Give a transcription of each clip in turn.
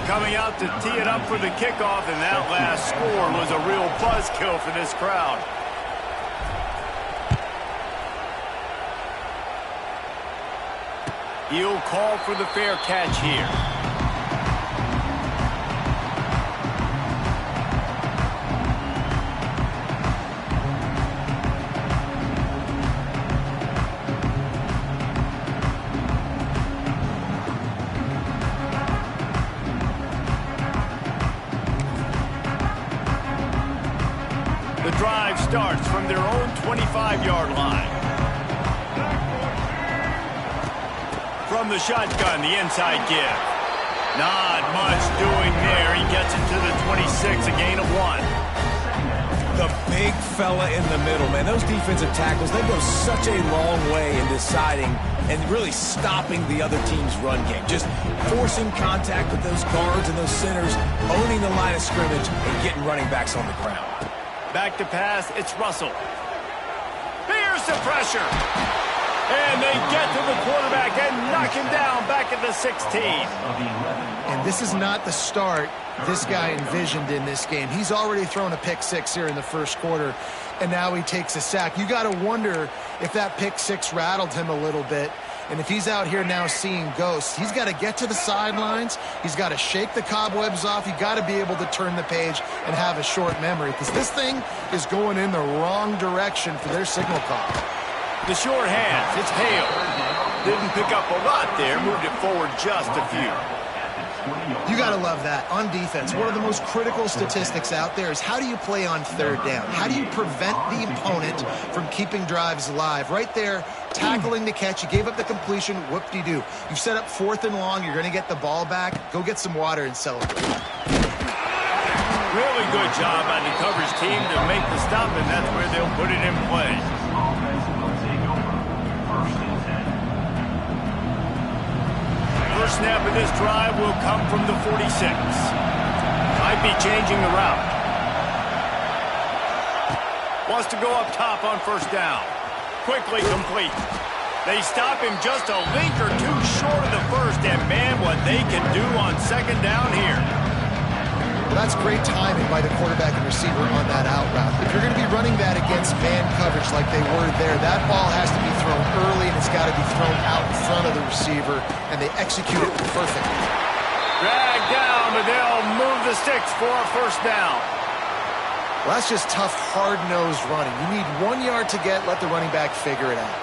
coming out to tee it up for the kickoff, and that last score was a real buzzkill for this crowd. He'll call for the fair catch here. The drive starts from their own 25-yard line. From the shotgun, the inside give. Not much doing there. He gets it to the 26, a gain of 1. The big fella in the middle, man. Those defensive tackles, they go such a long way in deciding and really stopping the other team's run game. Just forcing contact with those guards and those centers, owning the line of scrimmage, and getting running backs on the ground. Back to pass, it's Russell. Here's the pressure. And they get to the quarterback and knock him down back at the 16. And this is not the start this guy envisioned in this game. He's already thrown a pick six here in the first quarter, and now he takes a sack. You got to wonder if that pick six rattled him a little bit. And if he's out here now seeing ghosts, he's got to get to the sidelines. He's got to shake the cobwebs off. You got to be able to turn the page and have a short memory, because this thing is going in the wrong direction for their signal call. The short hands, it's Hale. Didn't pick up a lot there, moved it forward just a few. You got to love that. On defense, one of the most critical statistics out there is how do you play on third down? How do you prevent the opponent from keeping drives alive? Right there, tackling the catch. You gave up the completion. Whoop-de-doo. You've set up 4th and long. You're going to get the ball back. Go get some water and celebrate. Really good job by the coverage team to make the stop, and that's where they'll put it in play. First snap of this drive will come from the 46. Might be changing the route. Wants to go up top on first down. Quickly complete. They stop him just a link or two short of the first, and man, what they can do on second down here. Well, that's great timing by the quarterback and receiver on that out route. If you're going to be running that against man coverage like they were there, that ball has to be thrown early, and it's got to be thrown out in front of the receiver, and they execute it perfectly. Drag down, but they'll move the sticks for a first down. Well, that's just tough, hard-nosed running. You need 1 yard to get, let the running back figure it out.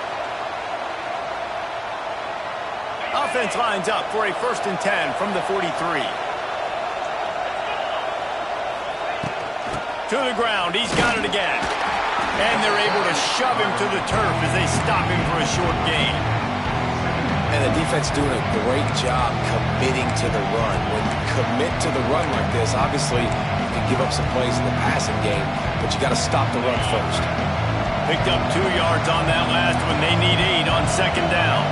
Offense lines up for a 1st and 10 from the 43. To the ground, he's got it again. And they're able to shove him to the turf as they stop him for a short gain. And the defense doing a great job committing to the run. When you commit to the run like this, obviously you can give up some plays in the passing game, but you got to stop the run first. Picked up 2 yards on that last one. They need 8 on second down.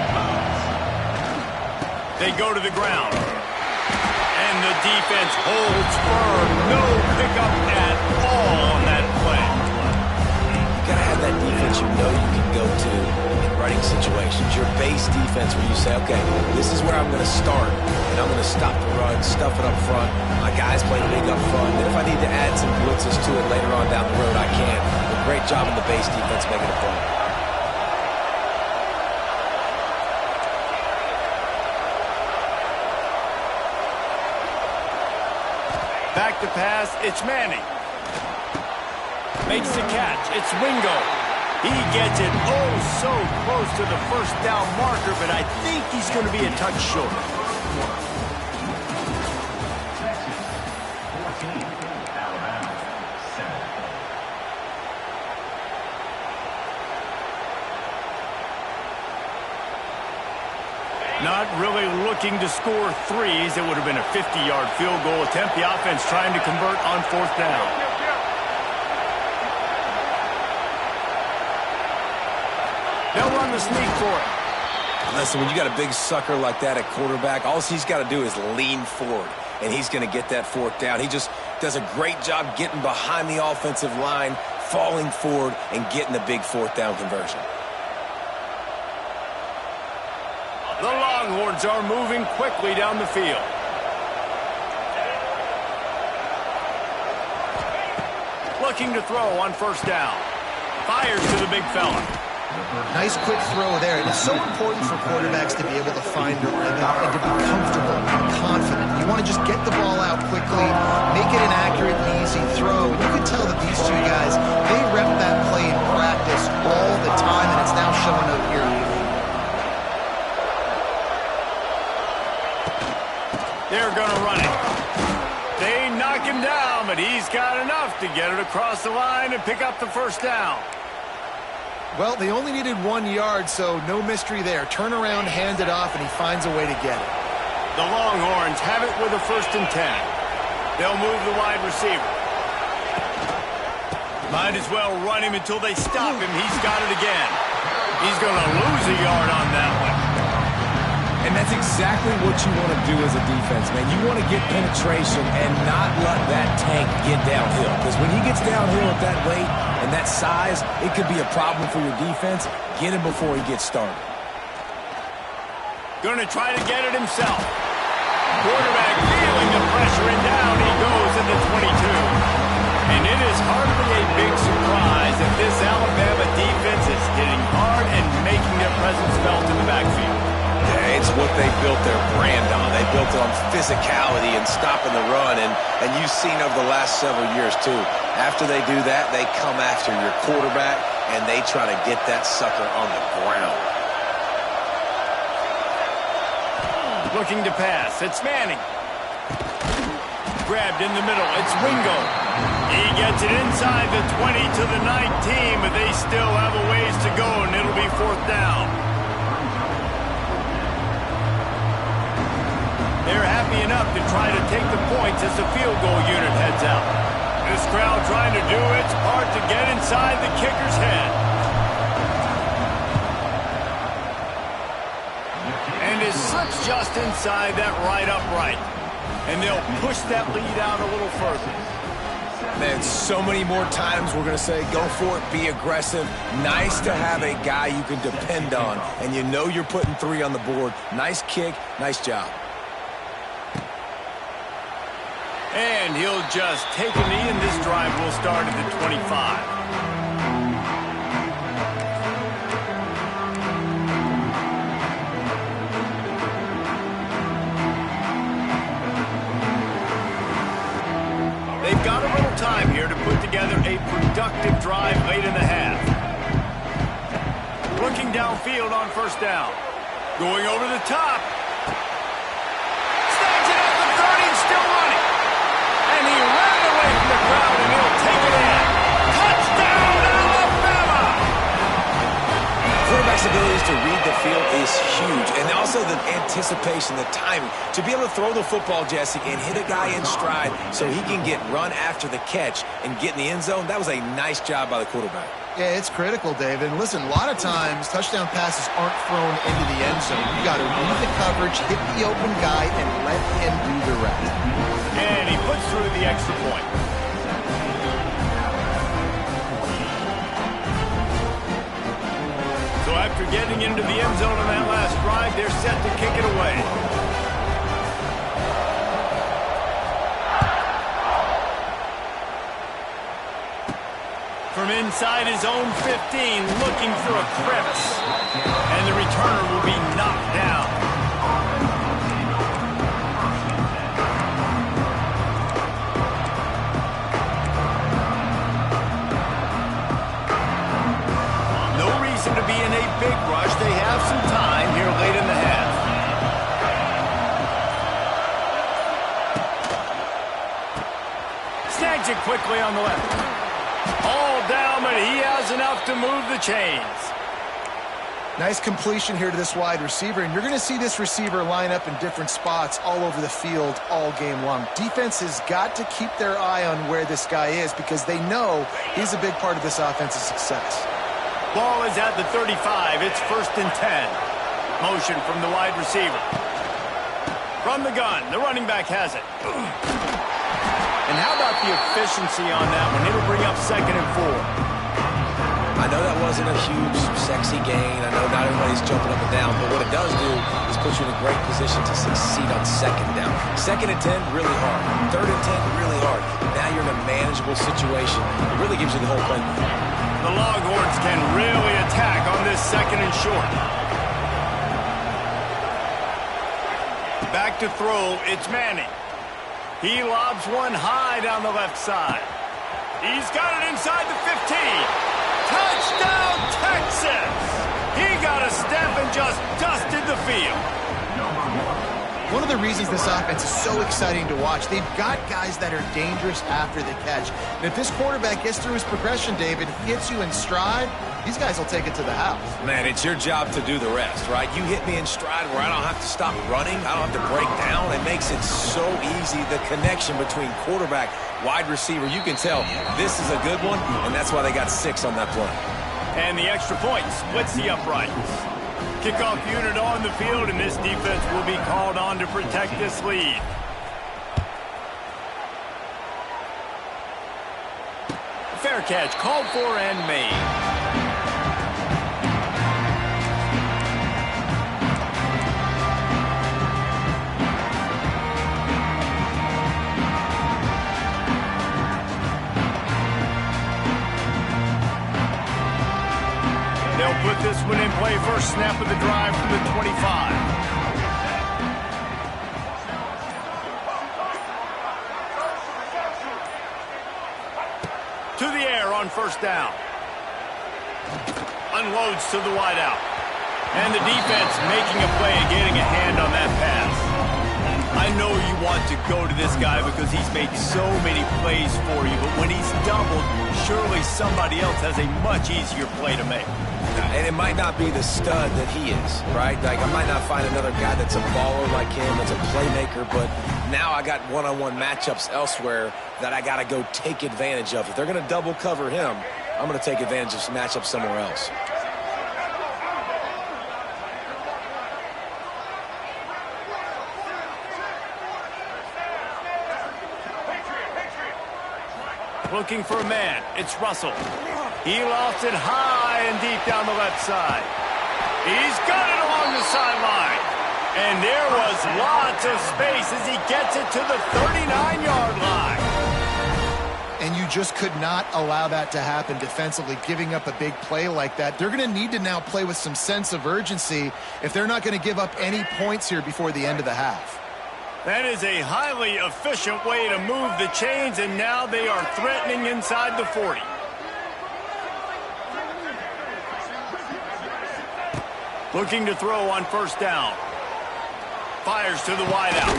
They go to the ground. And the defense holds firm. No pickup at all on that play. You got to have that defense you know you can go to in running situations. Your base defense where you say, okay, this is where I'm going to start, and I'm going to stop the run, stuff it up front. My guys play big up front. Then if I need to add some blitzes to it later on down the road, I can. But great job in the base defense making a play. Back to pass, it's Manning. Makes the catch, it's Wingo. He gets it oh so close to the first down marker, but I think he's going to be a touch short. Not really looking to score threes. It would have been a 50-yard field goal attempt. The offense trying to convert on 4th down. They'll run the sneak for it. Listen, when you got a big sucker like that at quarterback, all he's got to do is lean forward, and he's going to get that 4th down. He just does a great job getting behind the offensive line, falling forward, and getting the big 4th down conversion. The Longhorns are moving quickly down the field. looking to throw on first down. Fires to the big fella. Nice quick throw there. It's so important for quarterbacks to be able to find their rhythm and to be comfortable and confident. You want to just get the ball out quickly, make it an accurate and easy throw. You can tell that these two guys, they rep that play in practice all the time, and it's now showing up here. They're going to run it. They knock him down, but he's got enough to get it across the line and pick up the first down. Well, they only needed 1 yard, so no mystery there. Turn around, hand it off, and he finds a way to get it. The Longhorns have it with a 1st and 10. They'll move the wide receiver. Might as well run him until they stop him. He's got it again. He's going to lose a yard on that one. And that's exactly what you want to do as a defense, man. You want to get penetration and not let that tank get downhill. Because when he gets downhill at that weight and that size, it could be a problem for your defense. Get him before he gets started. Going to try to get it himself. Quarterback feeling the pressure, and down he goes at the 22. And it is hardly a big surprise that this Alabama defense is hitting hard and making their presence felt in the backfield. Yeah, it's what they built their brand on. They built it on physicality and stopping the run, and you've seen over the last several years, too. After they do that, they come after your quarterback, and they try to get that sucker on the ground. Looking to pass. It's Manning. Grabbed in the middle. It's Wingo. He gets it inside the 20 to the 19, but they still have a ways to go, and it'll be 4th down. They're happy enough to try to take the points as the field goal unit heads out. This crowd trying to do its part to get inside the kicker's head. And it slips just inside that right upright. And they'll push that lead out a little further. Man, so many more times we're going to say, go for it, be aggressive. Nice to have a guy you can depend on, and you know you're putting 3 on the board. Nice kick, nice job. And he'll just take a knee, and this drive will start at the 25. They've got a little time here to put together a productive drive late in the half. Looking downfield on first down. Going over the top. Snags it at the 30 and still running. And he ran away from the crowd, and he'll take it in. Touchdown, Alabama! Quarterback's abilities to read the field is huge, and also the anticipation, the timing. To be able to throw the football, Jesse, and hit a guy in stride so he can get run after the catch and get in the end zone, that was a nice job by the quarterback. Yeah, it's critical, David. And listen, a lot of times touchdown passes aren't thrown into the end zone. You got to read the coverage, hit the open guy, and let him do the rest. And he puts through the extra point. So after getting into the end zone on that last drive, they're set to kick it away. From inside his own 15, looking for a crevice. And the returner will be knocked down. No reason to be in a big rush. They have some time here late in the half. Snags it quickly on the left. All down, but he has enough to move the chains. Nice completion here to this wide receiver, and you're going to see this receiver line up in different spots all over the field all game long. Defense has got to keep their eye on where this guy is because they know he's a big part of this offense's success. Ball is at the 35. It's 1st and 10. Motion from the wide receiver. From the gun, the running back has it. And how about the efficiency on that one? It'll bring up 2nd and 4. I know that wasn't a huge, sexy gain. I know not everybody's jumping up and down, but what it does do is put you in a great position to succeed on 2nd down. 2nd and 10, really hard. 3rd and 10, really hard. Now you're you're in a manageable situation, it really gives you the whole play. The Longhorns can really attack on this second and short. Back to throw, it's Manning. He lobs one high down the left side. He's got it inside the 15. Touchdown, Texas! He got a step and just dusted the field. One of the reasons this offense is so exciting to watch, they've got guys that are dangerous after the catch. And if this quarterback gets through his progression, David, hits you in stride, these guys will take it to the house. Man, it's your job to do the rest, right? You hit me in stride where I don't have to stop running. I don't have to break down. It makes it so easy. The connection between quarterback, wide receiver, you can tell this is a good one, and that's why they got 6 on that play. And the extra point splits the uprights. Kickoff unit on the field, and this defense will be called on to protect this lead. Fair catch called for and made. They'll put this one in play first snap of the drive from the 25. To the air on first down. Unloads to the wideout. And the defense making a play and getting a hand on that pass. I know you want to go to this guy because he's made so many plays for you, but when he's doubled, surely somebody else has a much easier play to make. And it might not be the stud that he is, right? Like, I might not find another guy that's a baller like him, that's a playmaker, but now I got one-on-one matchups elsewhere that I got to go take advantage of. If they're going to double cover him, I'm going to take advantage of some matchups somewhere else. Looking for a man. It's Russell. He lofts it high and deep down the left side. He's got it along the sideline. And there was lots of space as he gets it to the 39-yard line. And you just could not allow that to happen defensively, giving up a big play like that. They're going to need to now play with some sense of urgency if they're not going to give up any points here before the end of the half. That is a highly efficient way to move the chains, and now they are threatening inside the 40. Looking to throw on first down. Fires to the wideout.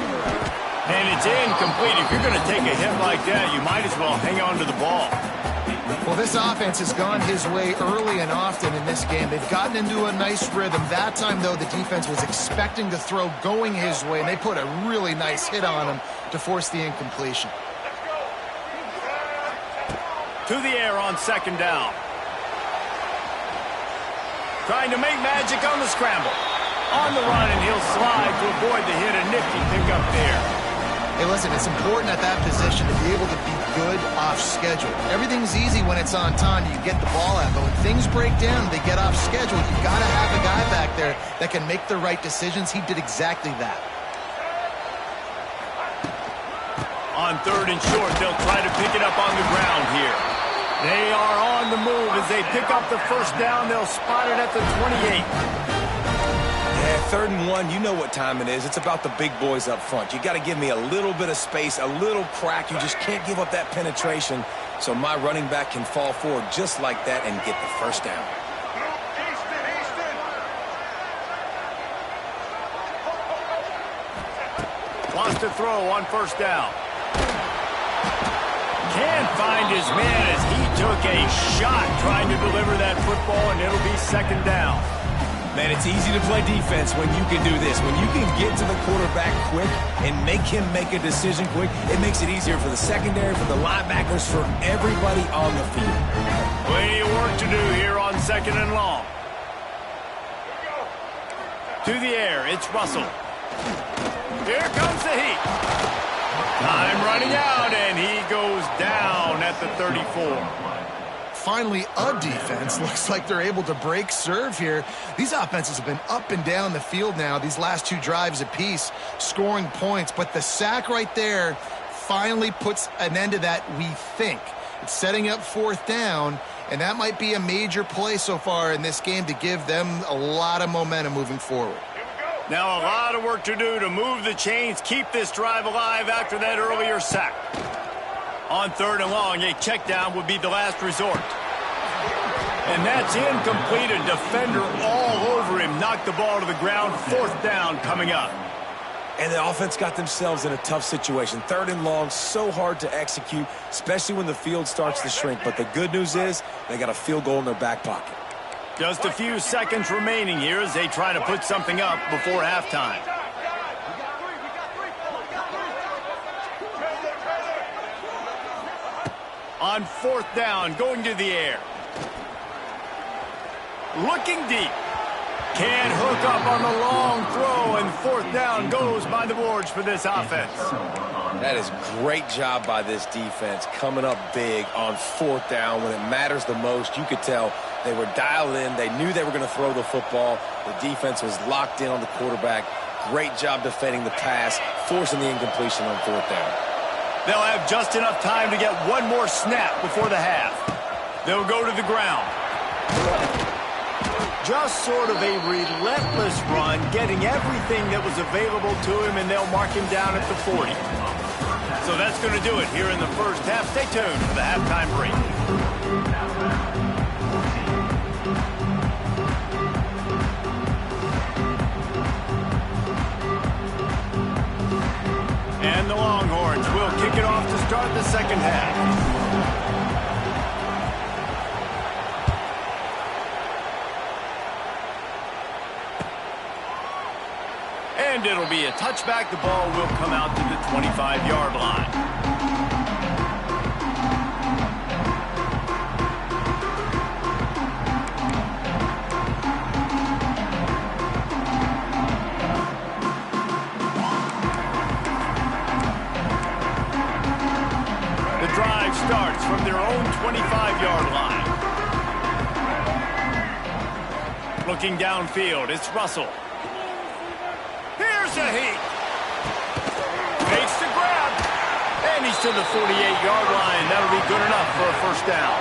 And it's incomplete. If you're going to take a hit like that, you might as well hang on to the ball. Well, this offense has gone his way early and often in this game. They've gotten into a nice rhythm. That time, though, the defense was expecting the throw going his way, and they put a really nice hit on him to force the incompletion. To the air on second down. Trying to make magic on the scramble. On the run, and he'll slide to avoid the hit. A nifty pickup there. Hey, listen, it's important at that position to be able to be good off schedule. Everything's easy when it's on time. You get the ball out, but when things break down, they get off schedule. You've got to have a guy back there that can make the right decisions. He did exactly that. On third and short, they'll try to pick it up on the ground here. They are on the move as they pick up the first down. They'll spot it at the 28. Yeah, 3rd and 1, you know what time it is. It's about the big boys up front. You got to give me a little bit of space, a little crack. You just can't give up that penetration so my running back can fall forward just like that and get the first down. Wants to throw on first down. Can't find his man as he took a shot trying to deliver that football, and it'll be second down. Man, it's easy to play defense when you can do this. When you can get to the quarterback quick and make him make a decision quick, it makes it easier for the secondary, for the linebackers, for everybody on the field. Plenty of work to do here on second and long. To the air, it's Russell. Here comes the heat. Time running out, and he goes down at the 34. Finally, a defense looks like they're able to break serve here. These offenses have been up and down the field now, these last 2 drives apiece, scoring points. But the sack right there finally puts an end to that, we think. It's setting up fourth down, and that might be a major play so far in this game to give them a lot of momentum moving forward. Now a lot of work to do to move the chains, keep this drive alive after that earlier sack. On 3rd and long, a check down would be the last resort. And that's incomplete. A defender all over him. Knocked the ball to the ground. 4th down coming up. And the offense got themselves in a tough situation. 3rd and long, so hard to execute, especially when the field starts to shrink. But the good news is they got a field goal in their back pocket. Just a few seconds remaining here as they try to put something up before halftime. On 4th down, going to the air. Looking deep. Can't hook up on the long throw, and 4th down goes by the boards for this offense. That is great job by this defense, coming up big on 4th down when it matters the most. You could tell they were dialed in. They knew they were going to throw the football. The defense was locked in on the quarterback. Great job defending the pass, forcing the incompletion on 4th down. They'll have just enough time to get one more snap before the half. They'll go to the ground. Just sort of a relentless run, getting everything that was available to him, and they'll mark him down at the 40. So that's going to do it here in the first half. Stay tuned for the halftime break. And the Longhorns will kick it off to start the second half. And it'll be a touchback. The ball will come out to the 25-yard line. The drive starts from their own 25-yard line. Looking downfield, it's Russell. Here's a heat. Makes the grab. And he's to the 48-yard line. That'll be good enough for a first down.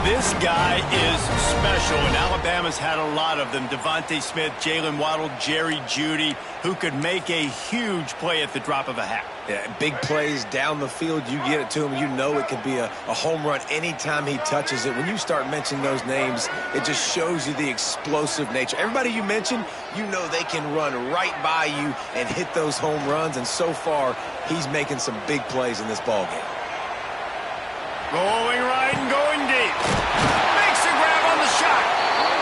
This guy is special, and Alabama's had a lot of them. Devontae Smith, Jalen Waddle, Jerry Jeudy, who could make a huge play at the drop of a hat. Yeah, big plays down the field. You get it to him, you know it could be a home run anytime he touches it. When you start mentioning those names, it just shows you the explosive nature. Everybody you mentioned, you know they can run right by you and hit those home runs, and so far, he's making some big plays in this ballgame. Going right and going deep. Makes a grab on the shot.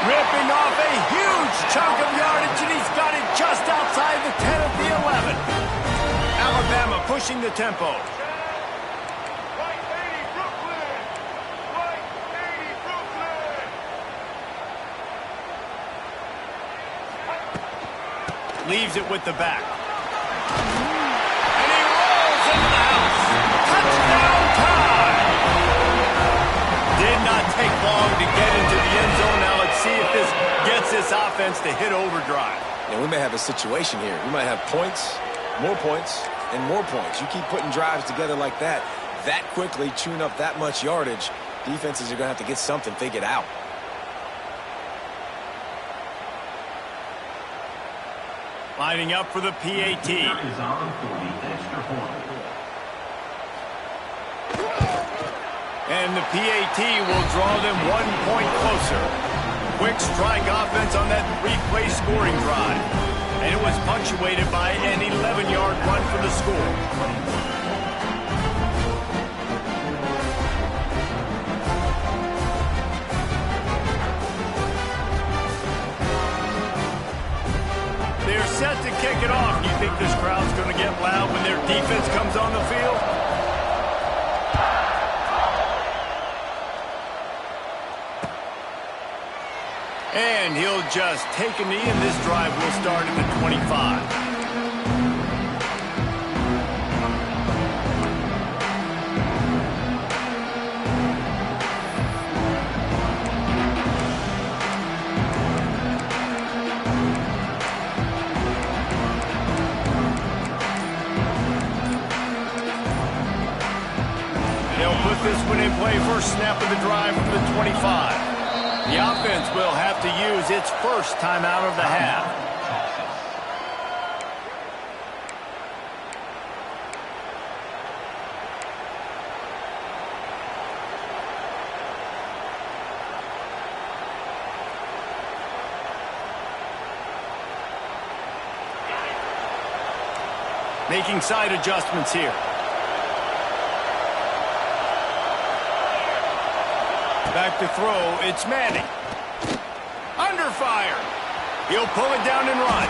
Ripping off a huge chunk of yardage, and he's got it just outside the 10 of the 11. Alabama pushing the tempo. Leaves it with the back. And he rolls into the house. Touchdown time! Did not take long to get into the end zone. Now let's see if this gets this offense to hit overdrive. And we may have a situation here. We might have points, and more points. You keep putting drives together like that quickly, chewing up that much yardage, defenses are going to have to get something figured out. Lining up for the PAT. And the PAT will draw them 1 point closer. Quick strike offense on that 3-play scoring drive. And it was punctuated by an 11-yard run for the score. They're set to kick it off. You think this crowd's going to get loud when their defense comes on the field? And he'll just take a knee, and this drive will start at the 25. this one in play. First snap of the drive from the 25. The offense will have to use its first timeout of the half. Making side adjustments here. Back to throw, it's Manning. Under fire. He'll pull it down and run.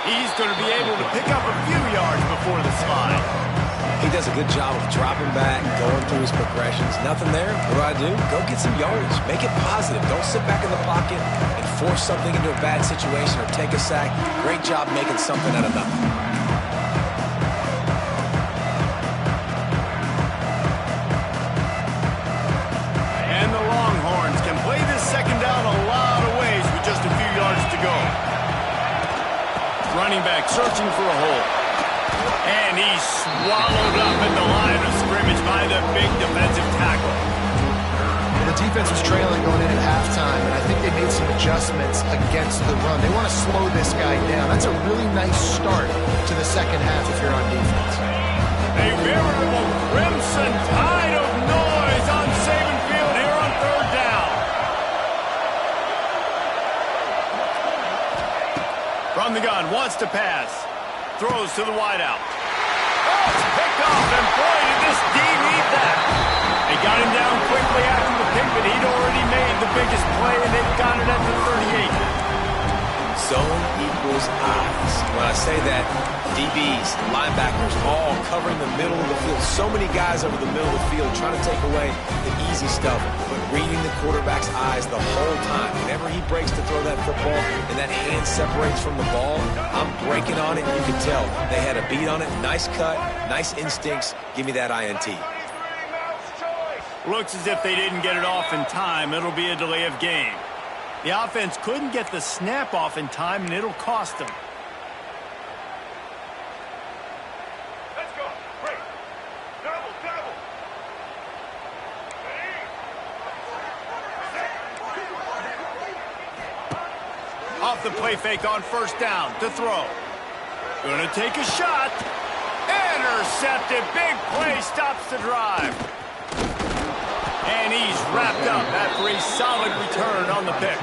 He's going to be able to pick up a few yards before the slide. He does a good job of dropping back, going through his progressions. Nothing there. What do? Go get some yardage. Make it positive. Don't sit back in the pocket and force something into a bad situation or take a sack. Great job making something out of nothing. Second down a lot of ways with just a few yards to go. Running back searching for a hole. And he's swallowed up at the line of scrimmage by the big defensive tackle. The defense was trailing going in at halftime, and I think they made some adjustments against the run. They want to slow this guy down. That's a really nice start to the second half if you're on defense. A veritable crimson tide of noise on Saban Field here on third down. From the gun, wants to pass. Throws to the wideout. Oh, it's picked off, and boy, did this D need that. They got him down quickly after the pick, but he'd already made the biggest play, and they've got it at the 38. Zone equals eyes. When I say that, DBs, linebackers, all covering the middle of the field. So many guys over the middle of the field trying to take away the easy stuff, but reading the quarterback's eyes the whole time. Whenever he breaks to throw that football and that hand separates from the ball, I'm breaking on it, and you can tell. They had a beat on it. Nice cut, nice instincts. Give me that INT. Looks as if they didn't get it off in time. It'll be a delay of game. The offense couldn't get the snap off in time, and it'll cost them. Let's go. Break. Double. Off the play fake on first down to throw. Gonna take a shot. Intercepted. Big play stops the drive. And he's wrapped up after a solid return on the pick.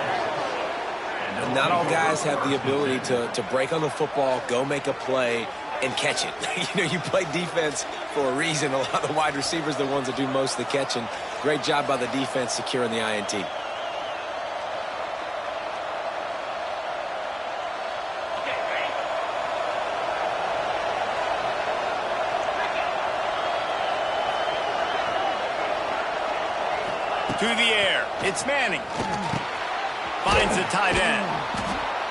And not all guys have the ability to break on the football, go make a play, and catch it. You play defense for a reason. A lot of the wide receivers are the ones that do most of the catching. Great job by the defense securing the INT. To the air. It's Manning. Finds the tight end.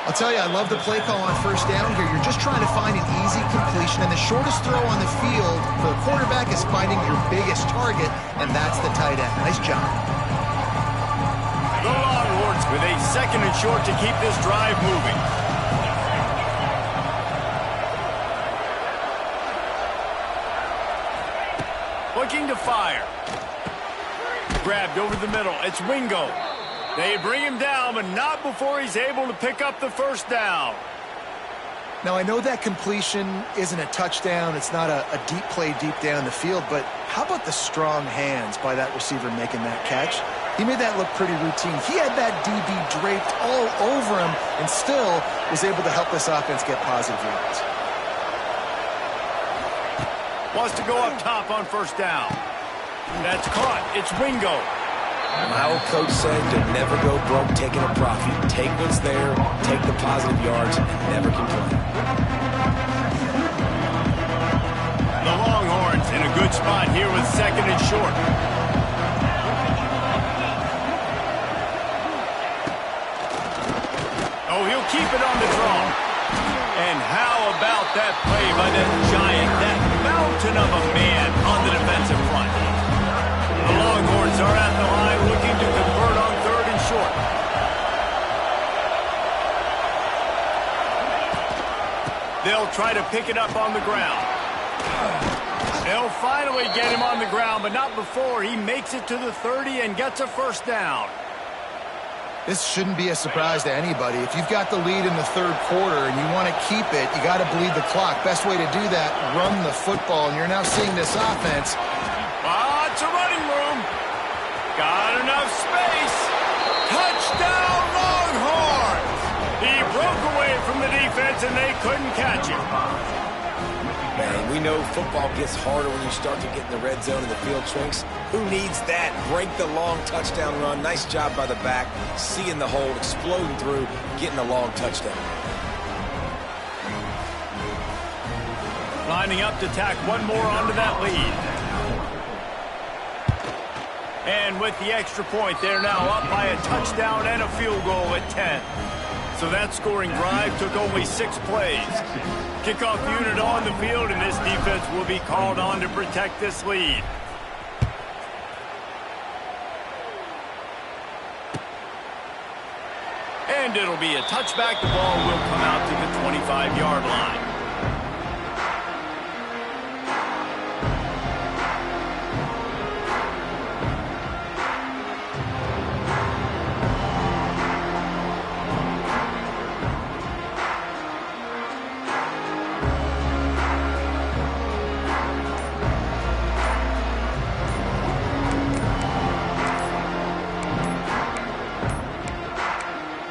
I'll tell you, I love the play call on first down here. You're just trying to find an easy completion, and the shortest throw on the field for the quarterback is finding your biggest target, and that's the tight end. Nice job. The Longhorns with a second and short to keep this drive moving. Looking to fire. Grabbed over the middle. It's Wingo. They bring him down, but not before he's able to pick up the first down. Now, I know that completion isn't a touchdown. It's not a deep play deep down the field, but how about the strong hands by that receiver making that catch? He made that look pretty routine. He had that DB draped all over him and still was able to help this offense get positive yards. Wants to go up top on first down. That's caught. It's Wingo. My old coach said to never go broke taking a profit. Take what's there, take the positive yards, and never complain. The Longhorns in a good spot here with second and short. Oh, he'll keep it on the draw. And how about that play by that giant, that mountain of a man on the defensive front? The Longhorns are at the line looking to convert on third and short. They'll try to pick it up on the ground. They'll finally get him on the ground, but not before he makes it to the 30 and gets a first down. This shouldn't be a surprise to anybody. If you've got the lead in the third quarter and you want to keep it, you got to bleed the clock. Best way to do that, run the football. And you're now seeing this offense. Lots of running room. Got enough space. Touchdown, Longhorns! He broke away from the defense and they couldn't catch him. Man, we know football gets harder when you start to get in the red zone and the field shrinks. Who needs that? Break the long touchdown run. Nice job by the back. Seeing the hole, exploding through, getting the long touchdown. Lining up to tack one more onto that lead. And with the extra point, they're now up by a touchdown and a field goal at 10. So that scoring drive took only 6 plays. Kickoff unit on the field, and this defense will be called on to protect this lead. And it'll be a touchback. The ball will come out to the 25-yard line.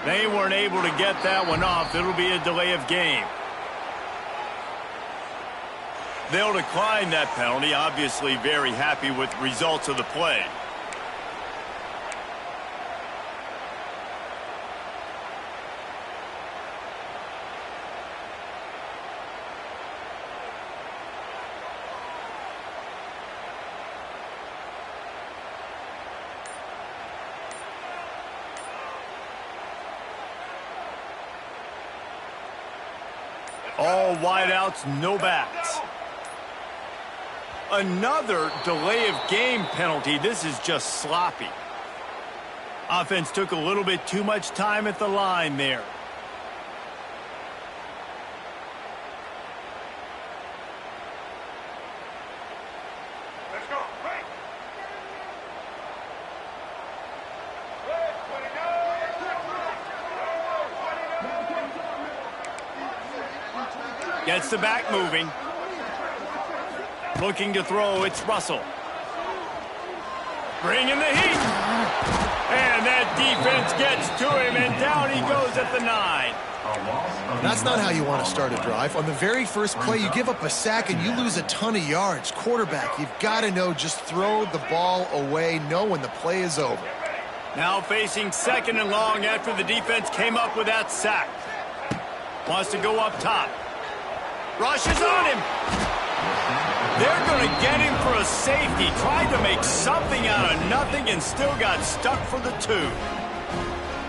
They weren't able to get that one off. It'll be a delay of game. They'll decline that penalty. Obviously very happy with the results of the play. All wideouts, no backs. Another delay of game penalty. This is just sloppy. Offense took a little bit too much time at the line there. Let's go. Break. Gets the back moving. Looking to throw, it's Russell. Bringing the heat. And that defense gets to him, and down he goes at the 9. That's not how you want to start a drive. On the very first play, you give up a sack and you lose a ton of yards. Quarterback, you've got to know, just throw the ball away, know when the play is over. Now facing 2nd and long after the defense came up with that sack. Wants to go up top. Rushes on him. They're going to get him for a safety. Tried to make something out of nothing and still got stuck for the 2.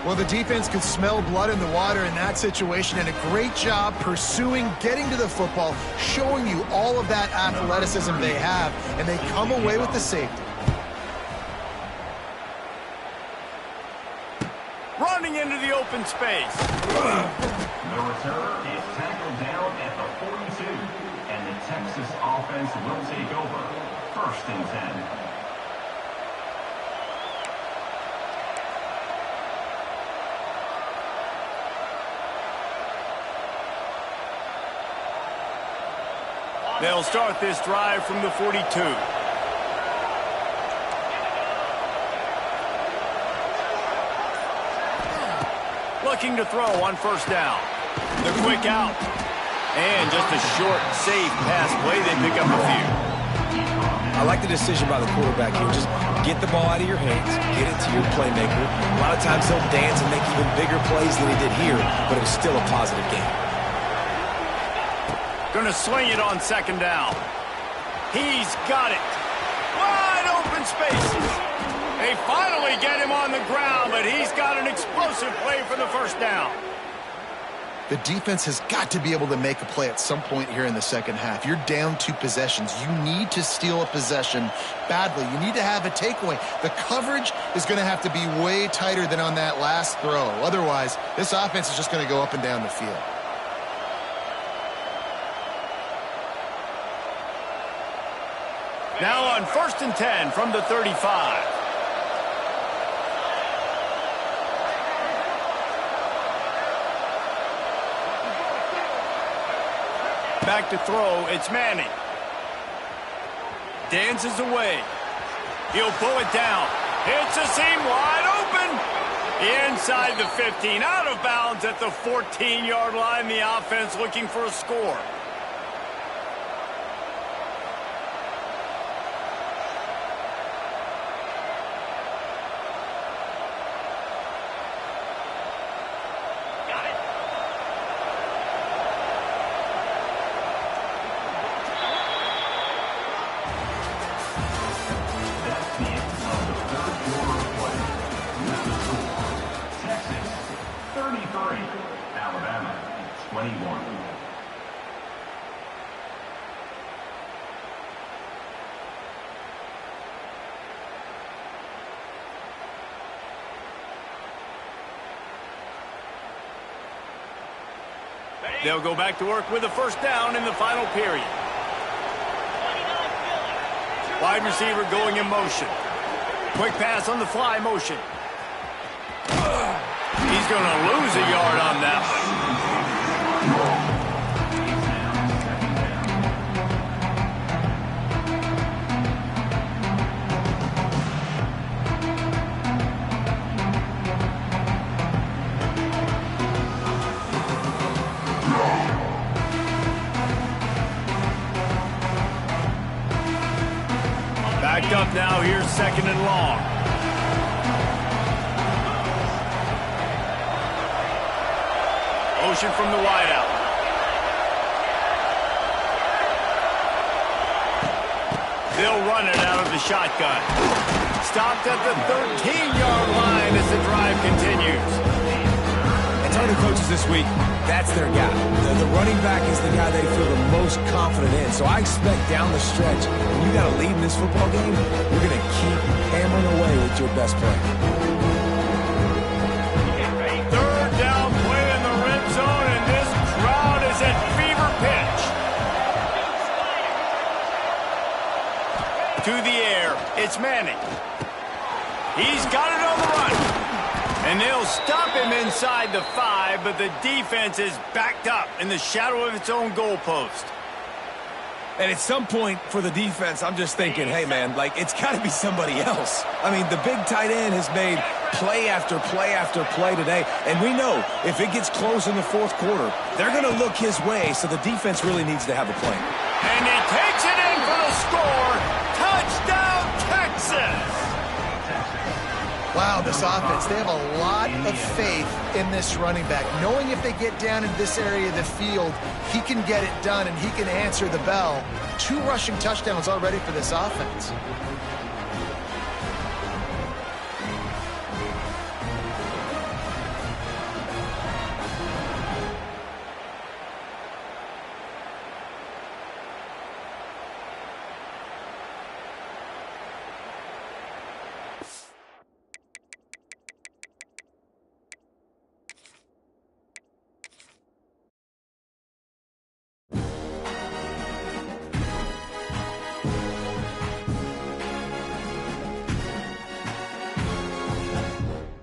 Well, the defense could smell blood in the water in that situation, and a great job pursuing, getting to the football, showing you all of that athleticism they have, and they come away with the safety. Running into the open space. The return is tackled down at the 42, and the Texas offense will take over. 1st and 10. They'll start this drive from the 42. Looking to throw on 1st down. The quick out. And just a short, safe pass play. They pick up a few. I like the decision by the quarterback here. Just get the ball out of your hands, get it to your playmaker. A lot of times he'll dance and make even bigger plays than he did here, but it was still a positive game. Going to swing it on 2nd down. He's got it. Wide open spaces. They finally get him on the ground, but he's got an explosive play for the 1st down. The defense has got to be able to make a play at some point here in the second half. You're down 2 possessions. You need to steal a possession badly. You need to have a takeaway. The coverage is going to have to be way tighter than on that last throw. Otherwise, this offense is just going to go up and down the field. Now on 1st and 10 from the 35. Back to throw, it's Manning. Dances away. He'll pull it down. Hits a seam wide open. Inside the 15, out of bounds at the 14-yard line. The offense looking for a score. They'll go back to work with a first down in the final period. Wide receiver going in motion. Quick pass on the fly motion. He's going to lose a yard on that one. Backed up now, here's 2nd and long. Motion from the wideout. They'll run it out of the shotgun. Stopped at the 13-yard line as the drive continues. It's hard to coaches this week. That's their guy. The running back is the guy they feel the most confident in. So I expect down the stretch, when you got to lead in this football game, you're going to keep hammering away with your best play. 3rd down play in the red zone, and this crowd is at fever pitch. To the air, it's Manning. He's got it on the run. And they'll stop him inside the 5, but the defense is backed up in the shadow of its own goalpost. And at some point for the defense, I'm just thinking, hey, man, like, it's got to be somebody else. I mean, the big tight end has made play after play after play today. And we know if it gets close in the 4th quarter, they're going to look his way, so the defense really needs to have a plan. And he takes it in for the score. Touchdown, Texas! Wow, this offense, they have a lot of faith in this running back. Knowing if they get down into this area of the field, he can get it done and he can answer the bell. 2 rushing touchdowns already for this offense.